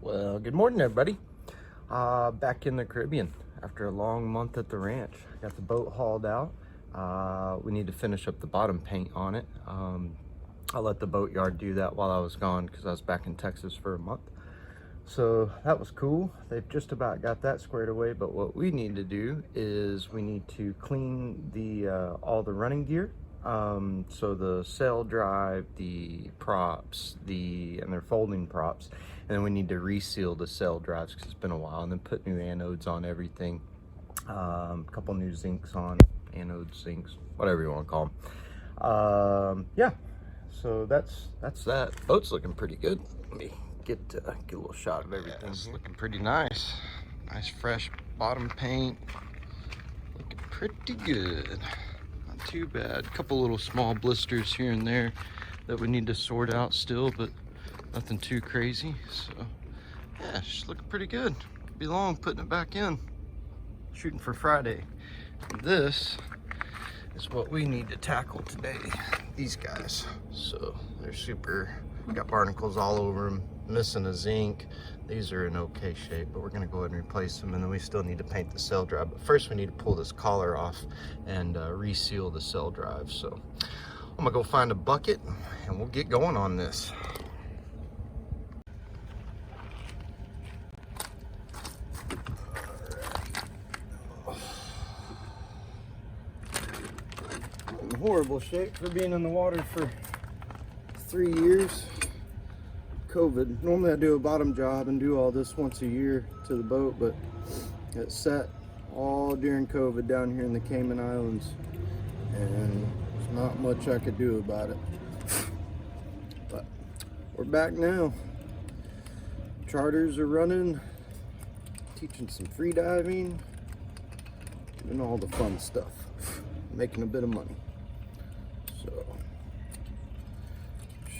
Well, good morning, everybody. Back in the Caribbean after a long month at the ranch. Got the boat hauled out. We need to finish up the bottom paint on it. I let the boatyard do that while I was gone because I was back in Texas for a month. So that was cool. They've just about got that squared away, but what we need to do is we need to clean the all the running gear. So the sail drive, the props, and their folding props, and then we need to reseal the sail drives because it's been a while, and then put new anodes on everything. A couple new zincs on anodes, zincs, whatever you want to call them. Yeah. So that's that. Boat's looking pretty good. Let me get a little shot of everything. Yeah, it's looking pretty nice. Nice fresh bottom paint. Looking pretty good. Not too bad. A couple little small blisters here and there that we need to sort out still, but nothing too crazy. So yeah, it's looking pretty good. Be long putting it back in. Shooting for Friday. This is what we need to tackle today. These guys. So they're super, got barnacles all over them, missing a zinc. These are in okay shape, but we're gonna go ahead and replace them, and then we still need to paint the sail drive. But first we need to pull this collar off and reseal the sail drive. So I'm gonna go find a bucket and we'll get going on this. In horrible shape for being in the water for 3 years. COVID. Normally I do a bottom job and do all this once a year to the boat, but it set all during COVID down here in the Cayman Islands, and there's not much I could do about it. But we're back now. Charters are running, teaching some free diving, and all the fun stuff. Making a bit of money. So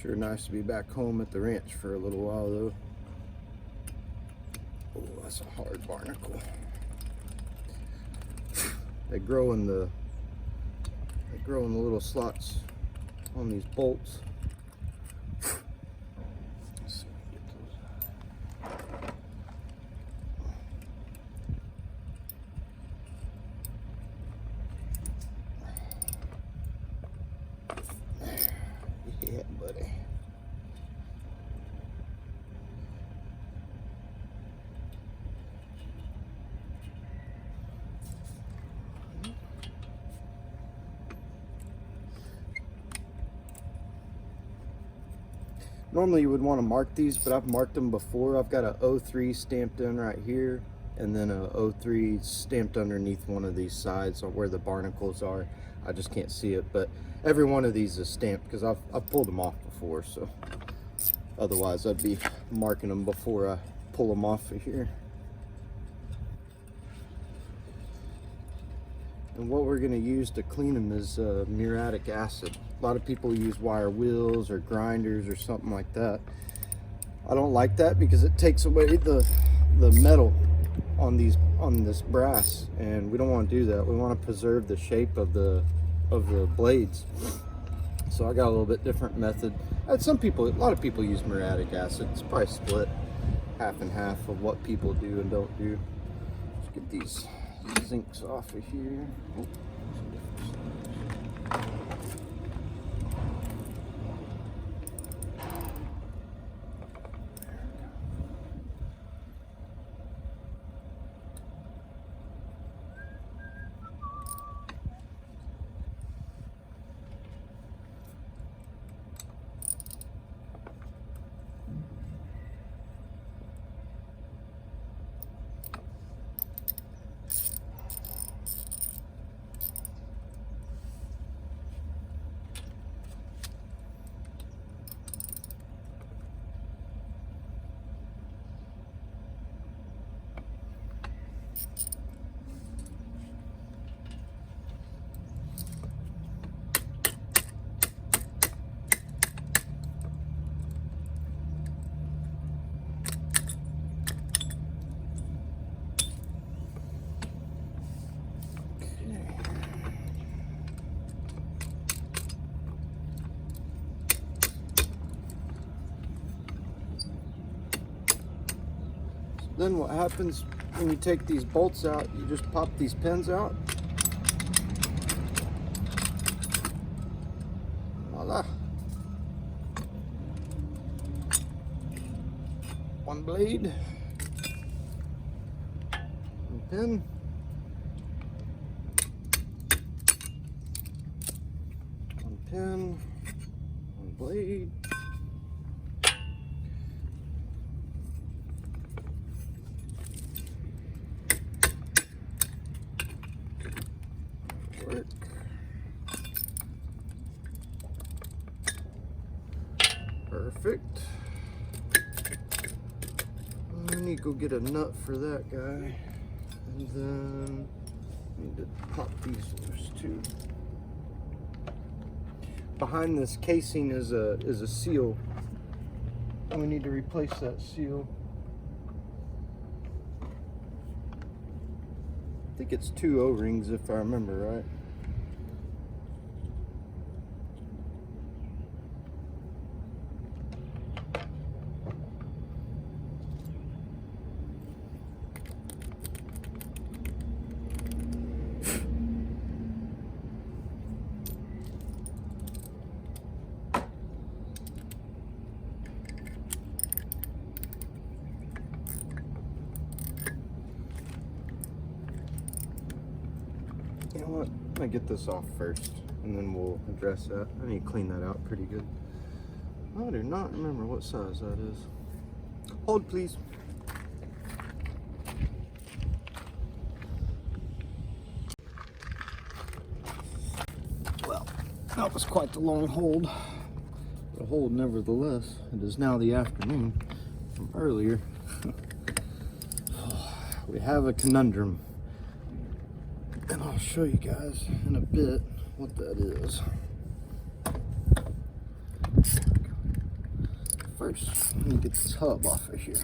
sure nice to be back home at the ranch for a little while though. Oh, that's a hard barnacle. They grow in the little slots on these bolts. Let's see if we can get those. Yeah, buddy. Normally you would want to mark these, but I've marked them before. I've got a 03 stamped in right here, and then a 03 stamped underneath one of these sides where the barnacles are. I just can't see it, but every one of these is stamped because I've pulled them off before, so otherwise I'd be marking them before I pull them off of here. And what we're going to use to clean them is muriatic acid. A lot of people use wire wheels or grinders or something like that. I don't like that because it takes away the metal on this brass, and we don't want to do that. We want to preserve the shape of the blades. So I got a little bit different method. A lot of people use muriatic acid. It's probably split half and half of what people do and don't do. Let's get these zincs off of here. Oh. Then what happens when you take these bolts out, you just pop these pins out. Voila. One blade, one pin, one pin, one blade. Work. Perfect. I need to go get a nut for that guy, and then I need to pop these loose too. Behind this casing is a seal, and we need to replace that seal. I think it's 2 O-rings if I remember right. You know what? I'm gonna get this off first, and then we'll address that. I need to clean that out pretty good. I do not remember what size that is. Hold, please. Well, that was quite the long hold. But a hold nevertheless. It is now the afternoon from earlier. We have a conundrum. And I'll show you guys in a bit what that is. First, let me get this hub off of here.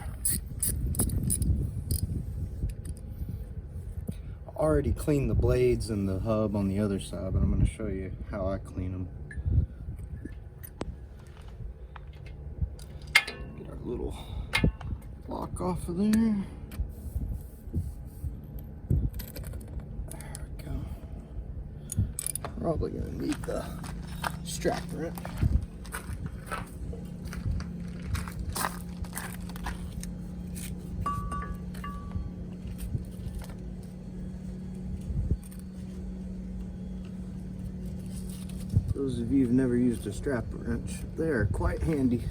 I already cleaned the blades and the hub on the other side, but I'm going to show you how I clean them. Get our little block off of there. Probably gonna need the strap wrench. Those of you who've never used a strap wrench, they are quite handy.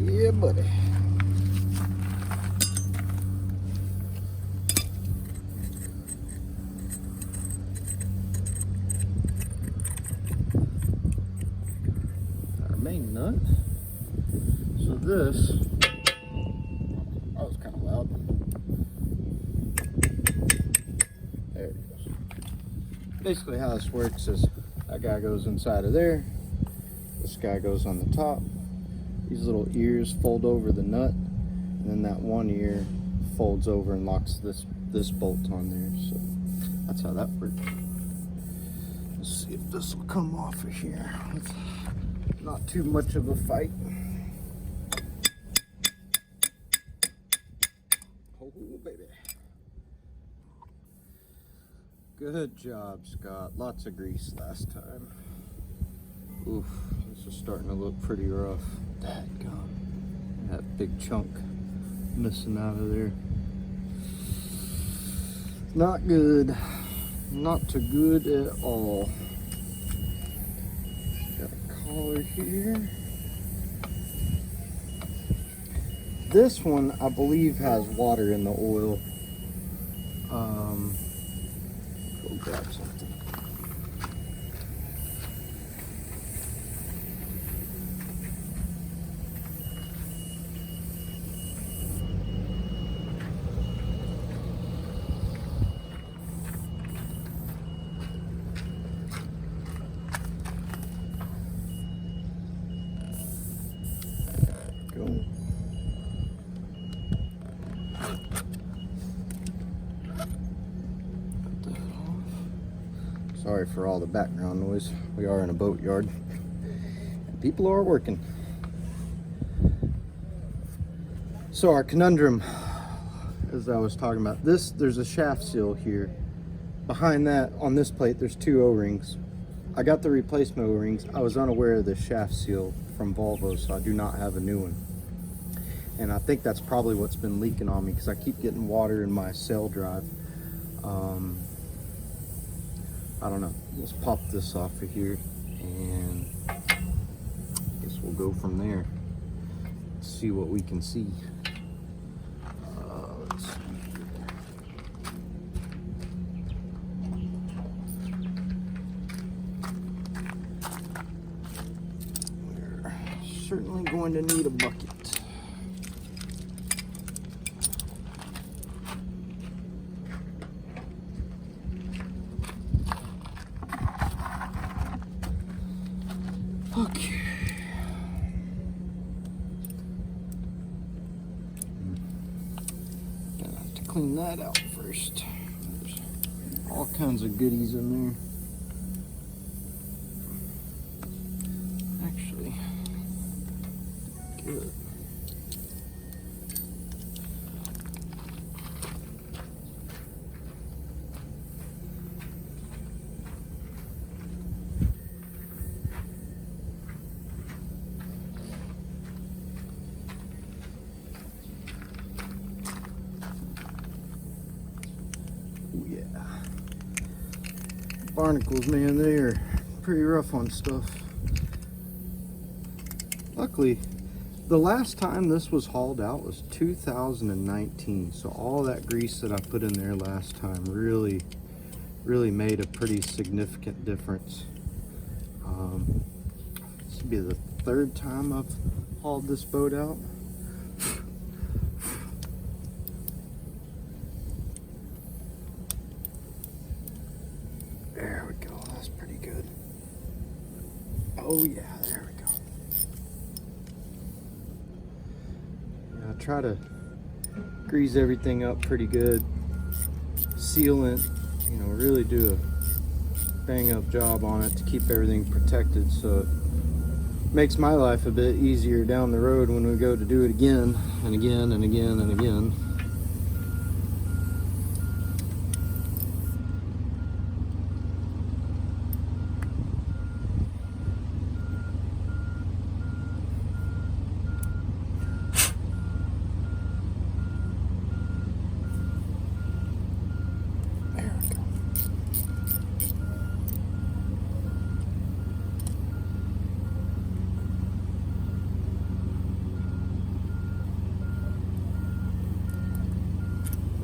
Yeah, buddy. Our main nut. So this, that was kind of loud. There it goes. Basically how this works is that guy goes inside of there. This guy goes on the top. These little ears fold over the nut, and then that one ear folds over and locks this bolt on there. So that's how that works. Let's see if this will come off of here. It's not too much of a fight. Oh baby. Good job, Scott. Lots of grease last time. Oof, this is starting to look pretty rough. Dadgum. That big chunk missing out of there. Not good. Not too good at all. Got a collar here. This one, I believe, has water in the oil. Go grab something. Go. Sorry for all the background noise. We are in a boat yard and people are working. So our conundrum, as I was talking about, there's a shaft seal here. Behind that, on this plate, there's 2 O-rings. I got the replacement O-rings. I was unaware of the shaft seal from Volvo, so I do not have a new one. And I think that's probably what's been leaking on me, because I keep getting water in my sail drive. I don't know. Let's pop this off of here, and I guess we'll go from there. See what we can see. Let's see here. We're certainly going to need a bucket. Okay. Gonna have to clean that out first. There's all kinds of goodies in there. Actually, good. Barnacles, man, they are pretty rough on stuff. Luckily, the last time this was hauled out was 2019, so all that grease that I put in there last time really made a pretty significant difference. This will be the 3rd time I've hauled this boat out. There we go, that's pretty good. Oh yeah, there we go. Yeah, I try to grease everything up pretty good, sealant, you know, really do a bang up job on it to keep everything protected, so it makes my life a bit easier down the road when we go to do it again and again and again and again.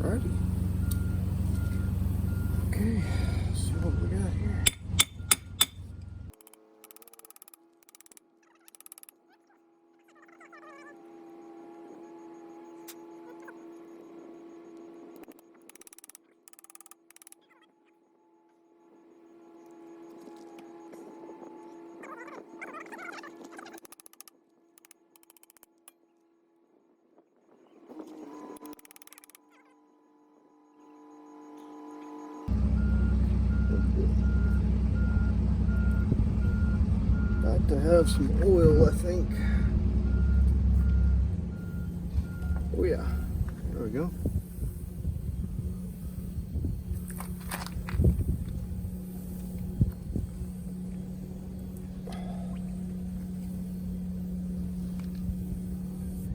Alrighty. Okay, let's see what we got here. Got to have some oil, I think. Oh yeah, there we go.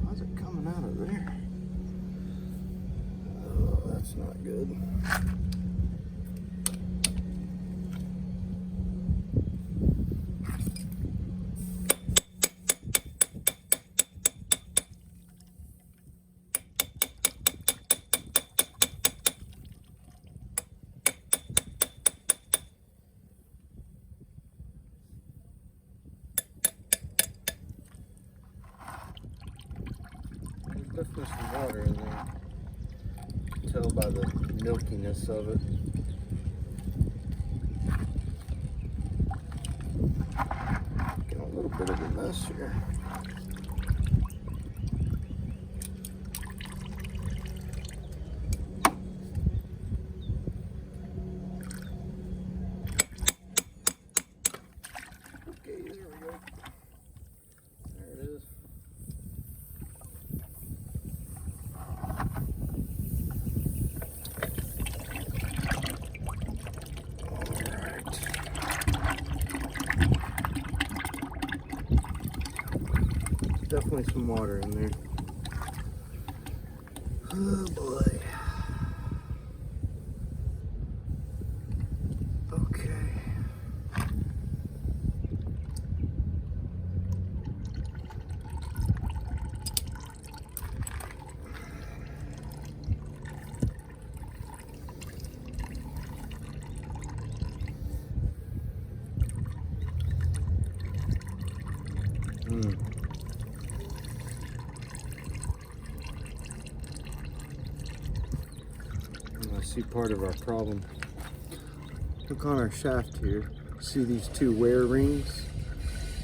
How's it coming out of there? Oh, that's not good. There's definitely some water in there. You can tell by the milkiness of it. Getting a little bit of a mess here. definitely some water in there. Oh boy. Okay. I see part of our problem. Look on our shaft here. See these two wear rings?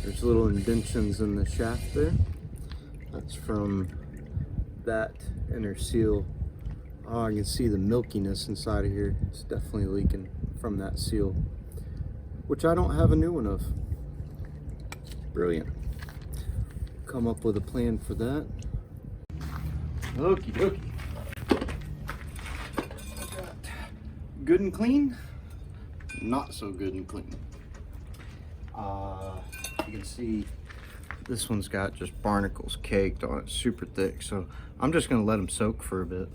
There's little indentions in the shaft there. That's from that inner seal. Oh, I can see the milkiness inside of here. It's definitely leaking from that seal, which I don't have a new one of. Brilliant. Come up with a plan for that. Okie dokie. Good and clean, not so good and clean. You can see this one's got just barnacles caked on it, super thick. So I'm just gonna let them soak for a bit.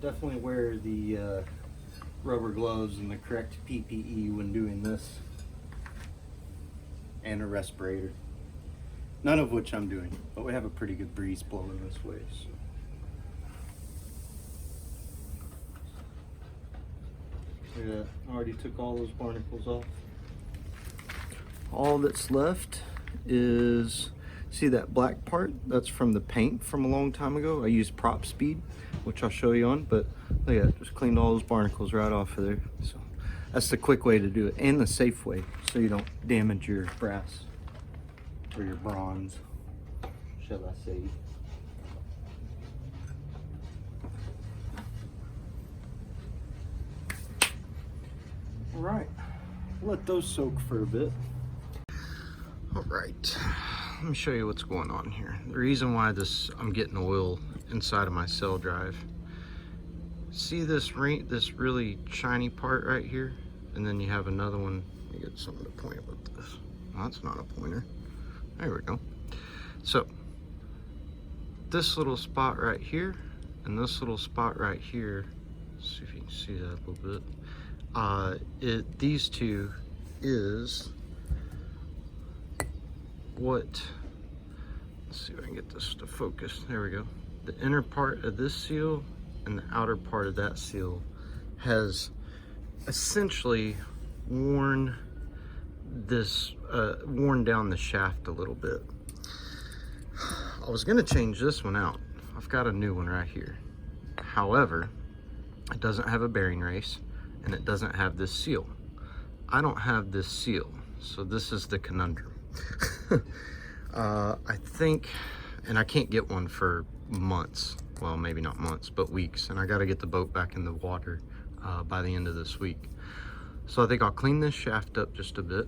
Definitely wear the rubber gloves and the correct PPE when doing this, and a respirator. None of which I'm doing, but we have a pretty good breeze blowing this way. So. Look at that, I already took all those barnacles off. All that's left is, see that black part? That's from the paint from a long time ago. I used prop speed, which I'll show you on, but look at that, just cleaned all those barnacles right off of there. So that's the quick way to do it, and the safe way, so you don't damage your brass. Or your bronze, shall I say. All right, let those soak for a bit. All right, let me show you what's going on here. The reason why I'm getting oil inside of my cell drive. See this ring, this really shiny part right here? And then you have another one. Let me get something to point with this. No, that's not a pointer. There we go. So this little spot right here and this little spot right here, see if you can see that a little bit. These two is what, let's see if I can get this to focus. There we go. The inner part of this seal and the outer part of that seal has essentially worn down the shaft a little bit. I was gonna change this one out. I've got a new one right here. However, it doesn't have a bearing race and it doesn't have this seal. I don't have this seal, so this is the conundrum. I think, and I can't get one for months. Well, maybe not months, but weeks. And I gotta get the boat back in the water by the end of this week. So I think I'll clean this shaft up just a bit.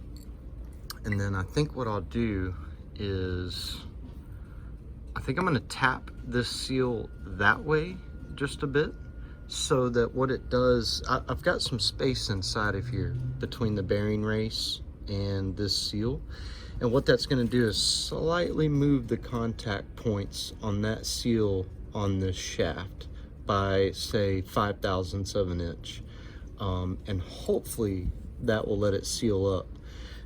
And then I think what I'll do is, I think I'm gonna tap this seal that way just a bit, so that what it does, I've got some space inside of here between the bearing race and this seal. And what that's gonna do is slightly move the contact points on that seal on this shaft by, say, 0.005 of an inch. And hopefully that will let it seal up.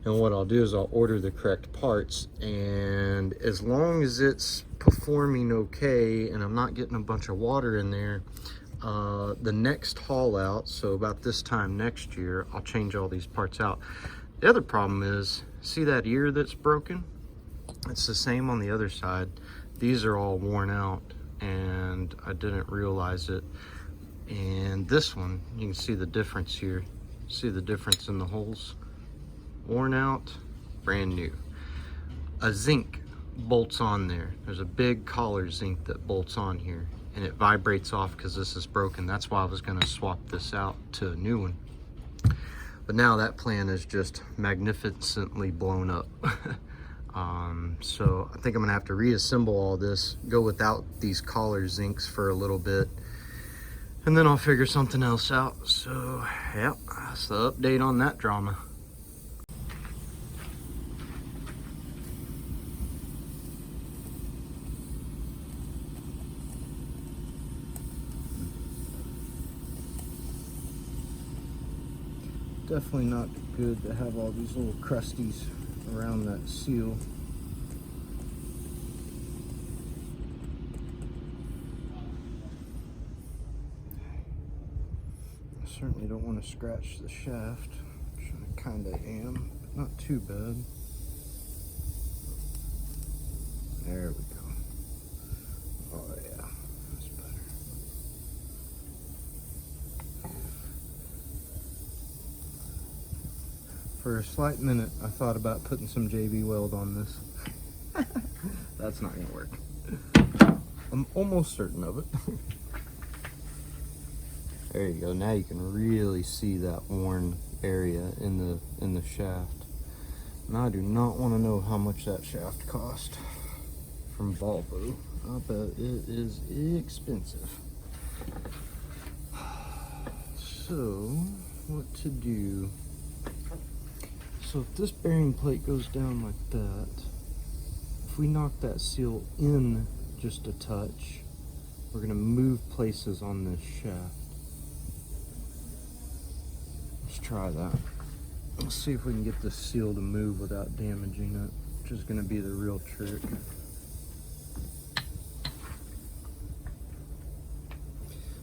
And what I'll do is I'll order the correct parts, and as long as it's performing okay and I'm not getting a bunch of water in there, the next haul out, so about this time next year, I'll change all these parts out. The other problem is, see that ear that's broken? It's the same on the other side. These are all worn out and I didn't realize it. And this one, you can see the difference here. See the difference in the holes? Worn out, brand new. A zinc bolts on there. There's a big collar zinc that bolts on here, and it vibrates off because this is broken. That's why I was gonna swap this out to a new one. But now that plan is just magnificently blown up. So I think I'm gonna have to reassemble all this, go without these collar zincs for a little bit, and then I'll figure something else out. So, yeah, that's the update on that drama. Definitely not good to have all these little crusties around that seal. I certainly don't want to scratch the shaft, which I kind of am, but not too bad. There we go. Oh yeah, that's better. For a slight minute, I thought about putting some JB weld on this. That's not gonna work. I'm almost certain of it. There you go. Now you can really see that worn area in the shaft. And I do not want to know how much that shaft cost from Volvo. I bet it is expensive. So, what to do? So if this bearing plate goes down like that, if we knock that seal in just a touch, we're gonna move places on this shaft. Let's try that. Let's see if we can get this seal to move without damaging it, which is gonna be the real trick.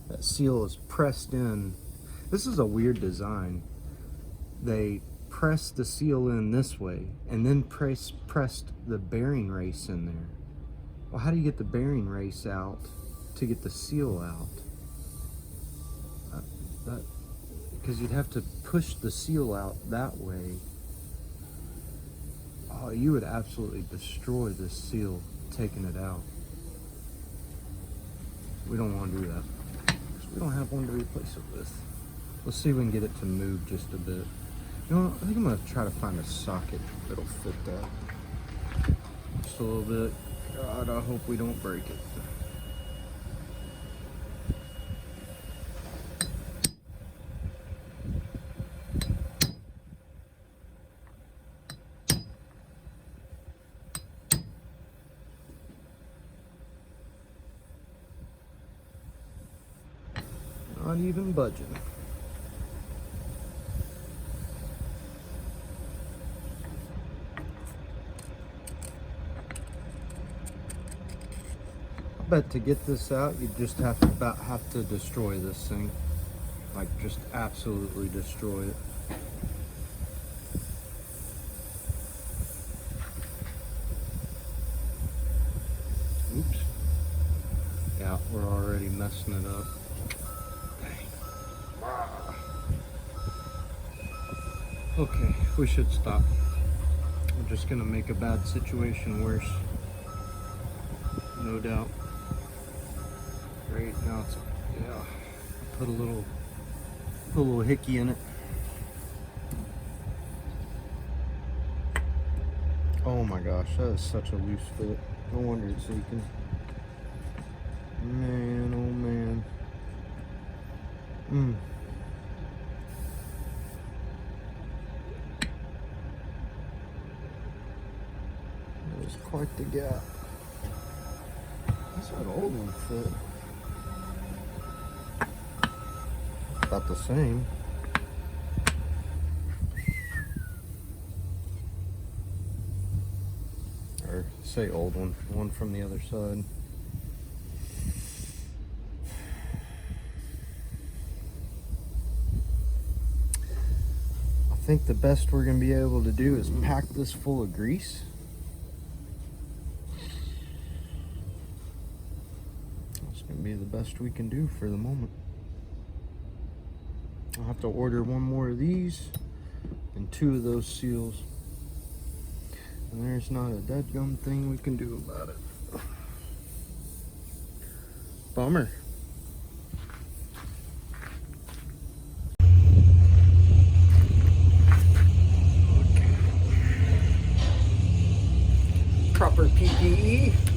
That seal is pressed in. This is a weird design. They press the seal in this way and then pressed the bearing race in there. Well, how do you get the bearing race out to get the seal out? Because you'd have to push the seal out that way. Oh, you would absolutely destroy this seal taking it out. We don't want to do that because we don't have one to replace it with. Let's see if we can get it to move just a bit. You know what? I think I'm going to try to find a socket that'll fit that. Just a little bit. God, I hope we don't break it. Not even budging. I bet to get this out, you just have to destroy this thing. Like, just absolutely destroy it. Oops. Yeah, we're already messing it up. Okay, we should stop. We're just gonna make a bad situation worse. No doubt. Great, now it's, yeah, put a little hickey in it. Oh my gosh, that is such a loose fit. No wonder it's leaking. Man, oh man. There's quite the gap. That's what old one fit. About the same. Or say old one from the other side. I think the best we're gonna be able to do is pack this full of grease. That's gonna be the best we can do for the moment. I'll have to order one more of these and 2 of those seals. And there's not a dadgum thing we can do about it. Bummer. Proper PPE.